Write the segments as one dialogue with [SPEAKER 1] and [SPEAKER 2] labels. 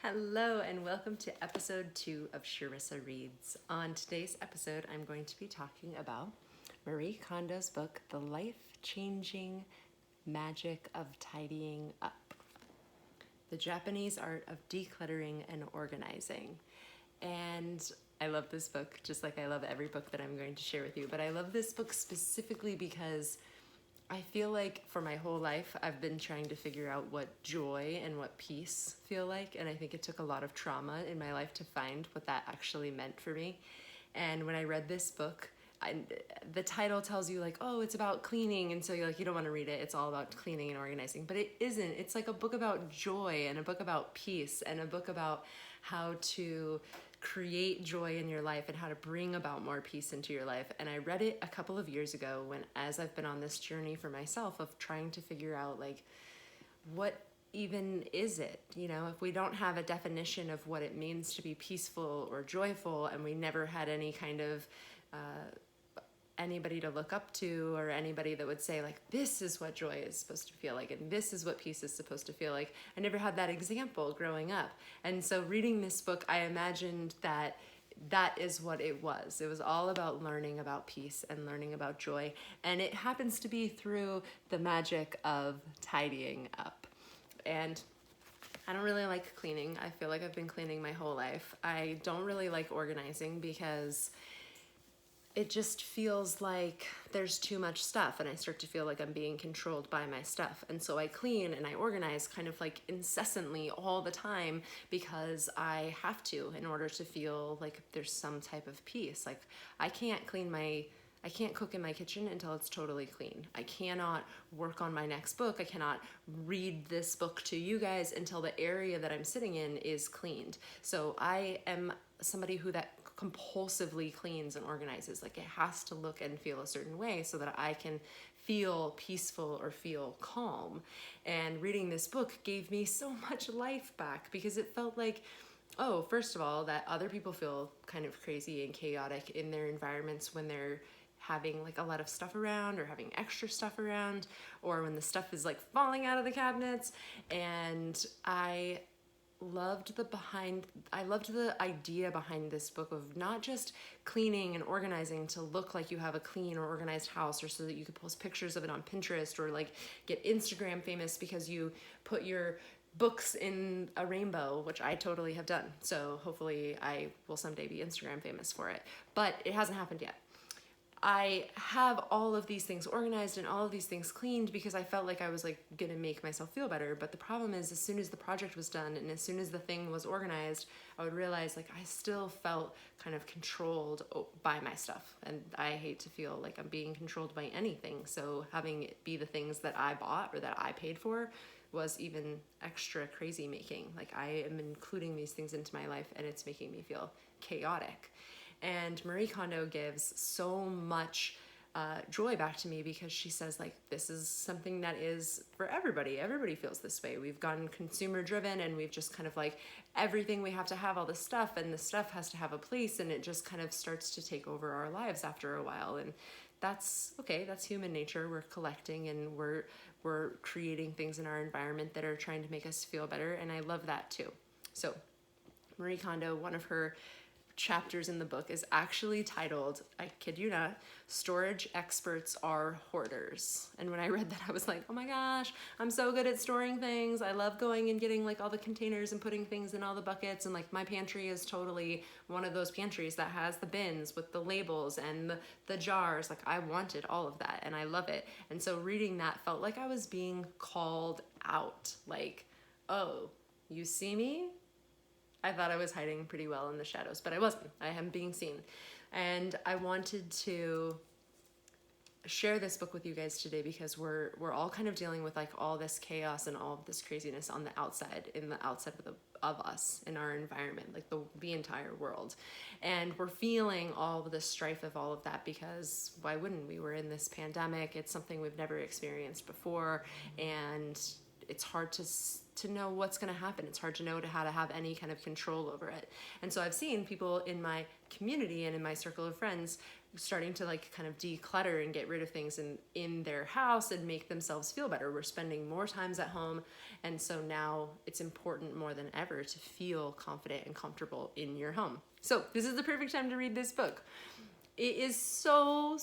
[SPEAKER 1] Hello and welcome to episode 2 of Sharissa Reads. On today's episode, I'm going to be talking about Marie Kondo's book, The Life-Changing Magic of Tidying Up. The Japanese Art of Decluttering and Organizing. And I love this book, just like I love every book that I'm going to share with you. But I love this book specifically because I feel like for my whole life, I've been trying to figure out what joy and what peace feel like. And I think it took a lot of trauma in my life to find what that actually meant for me. And when I read this book, the title tells you like, oh, it's about cleaning. And so you're like, you don't want to read it. It's all about cleaning and organizing. But it isn't. It's like a book about joy and a book about peace and a book about how to create joy in your life and how to bring about more peace into your life. And I read it a couple of years ago as I've been on this journey for myself of trying to figure out like, what even is it? You know, if we don't have a definition of what it means to be peaceful or joyful, and we never had any kind of anybody to look up to or anybody that would say like, this is what joy is supposed to feel like and this is what peace is supposed to feel like. I never had that example growing up. And so reading this book, I imagined that is what it was. It was all about learning about peace and learning about joy. And it happens to be through the magic of tidying up. And I don't really like cleaning. I feel like I've been cleaning my whole life. I don't really like organizing because it just feels like there's too much stuff and I start to feel like I'm being controlled by my stuff. And so I clean and I organize kind of like incessantly all the time because I have to in order to feel like there's some type of peace. Like I can't cook in my kitchen until it's totally clean. I cannot work on my next book. I cannot read this book to you guys until the area that I'm sitting in is cleaned. So I am somebody that compulsively cleans and organizes. Like it has to look and feel a certain way so that I can feel peaceful or feel calm. And reading this book gave me so much life back because it felt like, oh, first of all, that other people feel kind of crazy and chaotic in their environments when they're having like a lot of stuff around or having extra stuff around, or when the stuff is like falling out of the cabinets. And I loved the idea behind this book of not just cleaning and organizing to look like you have a clean or organized house, or so that you could post pictures of it on Pinterest or like get Instagram famous because you put your books in a rainbow, which I totally have done. So hopefully I will someday be Instagram famous for it, but it hasn't happened yet. I have all of these things organized and all of these things cleaned because I felt like I was like gonna make myself feel better. But the problem is, as soon as the project was done and as soon as the thing was organized, I would realize like I still felt kind of controlled by my stuff. And I hate to feel like I'm being controlled by anything. So having it be the things that I bought or that I paid for was even extra crazy making. Like I am including these things into my life and it's making me feel chaotic. And Marie Kondo gives so much joy back to me because she says like, this is something that is for everybody. Everybody feels this way. We've gone consumer driven and we've just kind of like everything, we have to have all this stuff and the stuff has to have a place, and it just kind of starts to take over our lives after a while. And that's okay. That's human nature. We're collecting and we're creating things in our environment that are trying to make us feel better. And I love that too. So Marie Kondo, one of her chapters in the book is actually titled, I kid you not, Storage Experts Are Hoarders. And when I read that, I was like, oh my gosh, I'm so good at storing things. I love going and getting like all the containers and putting things in all the buckets. And like my pantry is totally one of those pantries that has the bins with the labels and the jars. Like I wanted all of that and I love it. And so reading that felt like I was being called out. Like, oh, you see me? I thought I was hiding pretty well in the shadows, but I wasn't. I am being seen. And I wanted to share this book with you guys today because we're all kind of dealing with like all this chaos and all of this craziness on the outside, in the outside of us, in our environment, like the entire world. And we're feeling all of the strife of all of that because why wouldn't we? We're in this pandemic. It's something we've never experienced before. And it's hard to know what's going to happen. It's hard to know how to have any kind of control over it. And so I've seen people in my community and in my circle of friends starting to like kind of declutter and get rid of things in their house and make themselves feel better. We're spending more times at home. And so now it's important more than ever to feel confident and comfortable in your home. So this is the perfect time to read this book. It is so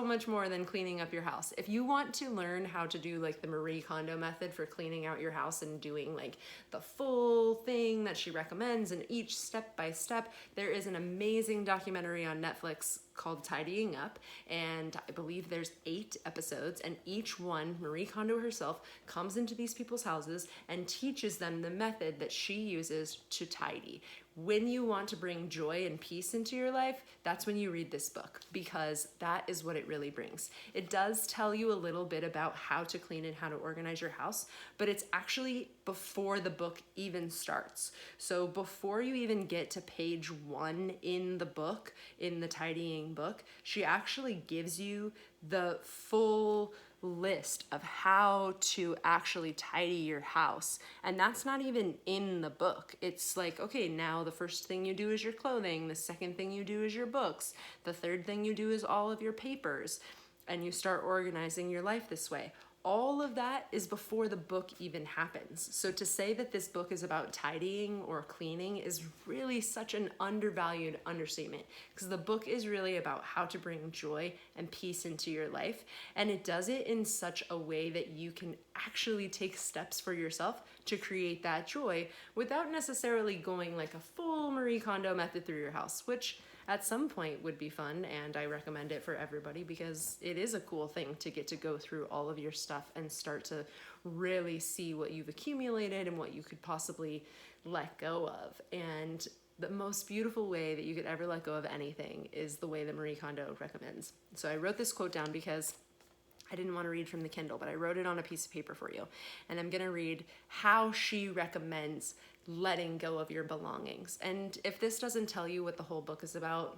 [SPEAKER 1] much more than cleaning up your house. If you want to learn how to do like the Marie Kondo method for cleaning out your house and doing like the full thing that she recommends and each step by step, there is an amazing documentary on Netflix called Tidying Up, and I believe there's 8 episodes, and each one, Marie Kondo herself comes into these people's houses and teaches them the method that she uses to tidy. When you want to bring joy and peace into your life, that's when you read this book, because that is what it really brings. It does tell you a little bit about how to clean and how to organize your house, but it's actually before the book even starts. So before you even get to page 1 in the book, in the tidying book, she actually gives you the full list of how to actually tidy your house. And that's not even in the book. It's like, okay, now the first thing you do is your clothing. The second thing you do is your books. The third thing you do is all of your papers. And you start organizing your life this way. All of that is before the book even happens. So to say that this book is about tidying or cleaning is really such an undervalued understatement, because the book is really about how to bring joy and peace into your life. And it does it in such a way that you can actually take steps for yourself to create that joy without necessarily going like a full Marie Kondo method through your house, which at some point would be fun, and I recommend it for everybody because it is a cool thing to get to go through all of your stuff and start to really see what you've accumulated and what you could possibly let go of. And the most beautiful way that you could ever let go of anything is the way that Marie Kondo recommends. So I wrote this quote down because I didn't want to read from the Kindle, but I wrote it on a piece of paper for you. And I'm going to read how she recommends letting go of your belongings. And if this doesn't tell you what the whole book is about,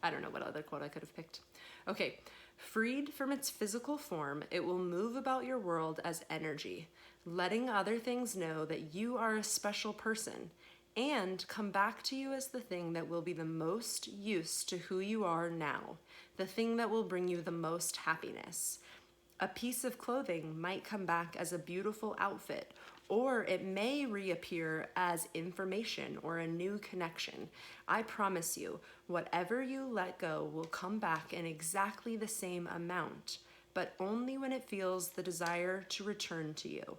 [SPEAKER 1] I don't know what other quote I could have picked. Okay. Freed from its physical form, it will move about your world as energy, letting other things know that you are a special person, and come back to you as the thing that will be the most use to who you are now, the thing that will bring you the most happiness. A piece of clothing might come back as a beautiful outfit, or it may reappear as information or a new connection. I promise you, whatever you let go will come back in exactly the same amount, but only when it feels the desire to return to you.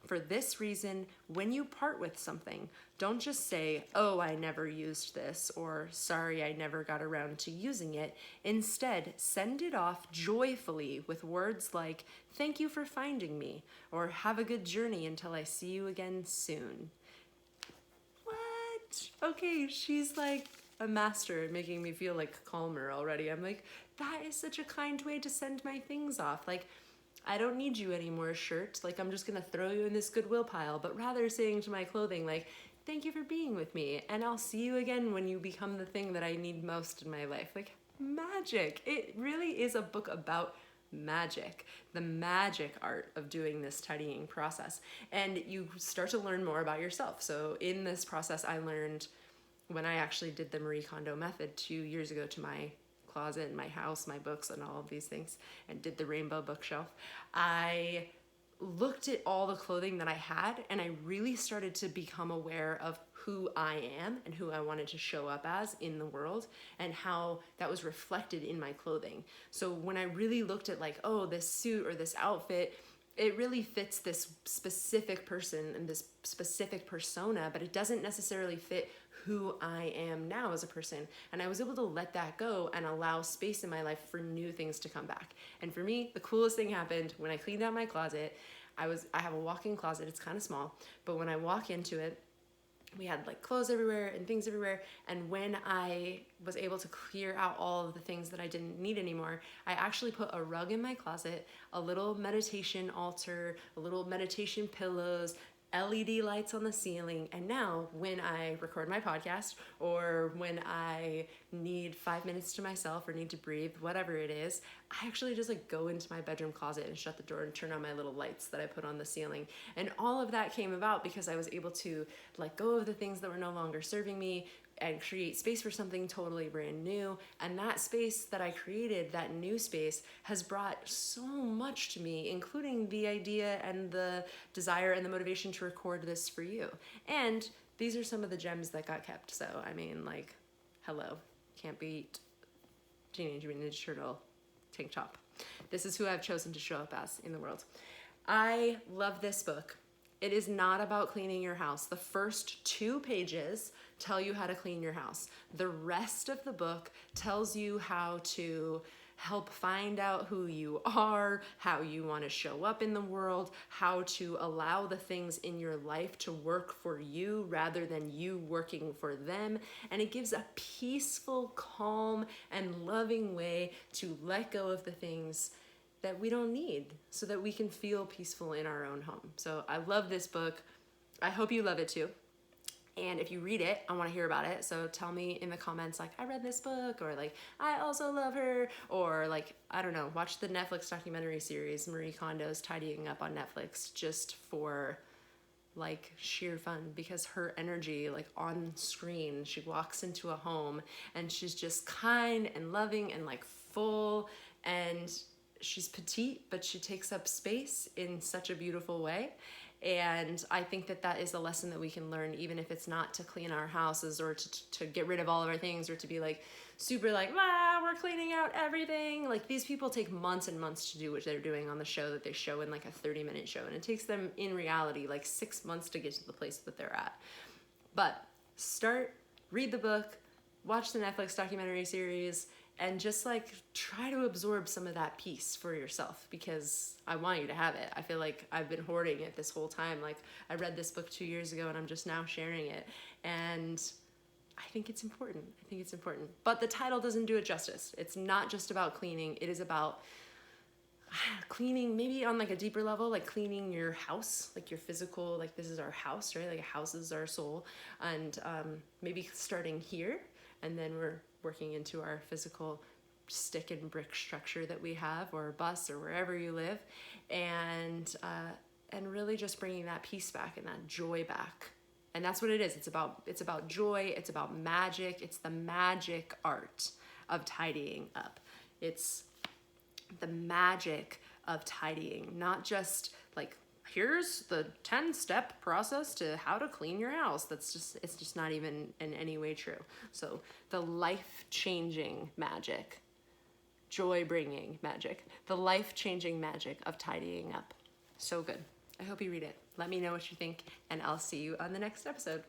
[SPEAKER 1] For this reason, when you part with something, don't just say, "Oh, I never used this," or "Sorry, I never got around to using it." Instead, send it off joyfully with words like, "Thank you for finding me," or "Have a good journey until I see you again soon." What? Okay, she's like a master at making me feel like calmer already. I'm like, that is such a kind way to send my things off. Like, I don't need you anymore, shirt. Like, I'm just gonna throw you in this Goodwill pile, but rather saying to my clothing, like, "Thank you for being with me, and I'll see you again when you become the thing that I need most in my life." Like, magic. It really is a book about magic, the magic art of doing this tidying process. And you start to learn more about yourself. So in this process, I learned when I actually did the Marie Kondo method 2 years ago to my closet and my house, my books and all of these things, and did the rainbow bookshelf, I looked at all the clothing that I had, and I really started to become aware of who I am and who I wanted to show up as in the world, and how that was reflected in my clothing. So when I really looked at like, oh, this suit or this outfit, it really fits this specific person and this specific persona, but it doesn't necessarily fit who I am now as a person. And I was able to let that go and allow space in my life for new things to come back. And for me, the coolest thing happened when I cleaned out my closet. I have a walk-in closet. It's kind of small, but when I walk into it, we had like clothes everywhere and things everywhere. And when I was able to clear out all of the things that I didn't need anymore, I actually put a rug in my closet, a little meditation altar, a little meditation pillows, LED lights on the ceiling. And now when I record my podcast, or when I need 5 minutes to myself or need to breathe, whatever it is, I actually just like go into my bedroom closet and shut the door and turn on my little lights that I put on the ceiling. And all of that came about because I was able to let go of the things that were no longer serving me, and create space for something totally brand new. And that space that I created, that new space, has brought so much to me, including the idea and the desire and the motivation to record this for you. And these are some of the gems that got kept. So, I mean, like, hello, can't beat Teenage Mutant Ninja Turtle tank top. This is who I've chosen to show up as in the world. I love this book. It is not about cleaning your house. The first 2 pages tell you how to clean your house. The rest of the book tells you how to help find out who you are, how you want to show up in the world, how to allow the things in your life to work for you rather than you working for them. And it gives a peaceful, calm, and loving way to let go of the things that we don't need so that we can feel peaceful in our own home. So I love this book. I hope you love it too. And if you read it, I want to hear about it. So tell me in the comments, like, I read this book, or like, I also love her, or like, I don't know, watch the Netflix documentary series, Marie Kondo's Tidying Up on Netflix, just for like sheer fun, because her energy, like on screen, she walks into a home and she's just kind and loving and like full, and she's petite, but she takes up space in such a beautiful way. And I think that that is a lesson that we can learn, even if it's not to clean our houses or to get rid of all of our things, or to be like super like, we're cleaning out everything. Like, these people take months and months to do what they're doing on the show that they show in like a 30-minute show. And it takes them in reality like 6 months to get to the place that they're at. But read the book, watch the Netflix documentary series, and just like try to absorb some of that peace for yourself, because I want you to have it. I feel like I've been hoarding it this whole time. Like, I read this book 2 years ago and I'm just now sharing it. And I think it's important. I think it's important. But the title doesn't do it justice. It's not just about cleaning. It is about cleaning maybe on like a deeper level, like cleaning your house, like your physical, like this is our house, right? Like a house is our soul. And maybe starting here, and then we're working into our physical stick and brick structure that we have, or bus, or wherever you live, and really just bringing that peace back and that joy back. And that's what it is. It's about joy. It's about magic. It's the magic art of tidying up. It's the magic of tidying, not just like, here's the 10-step process to how to clean your house. It's just not even in any way true. So the life-changing magic, joy-bringing magic, the life-changing magic of tidying up. So good. I hope you read it. Let me know what you think, and I'll see you on the next episode.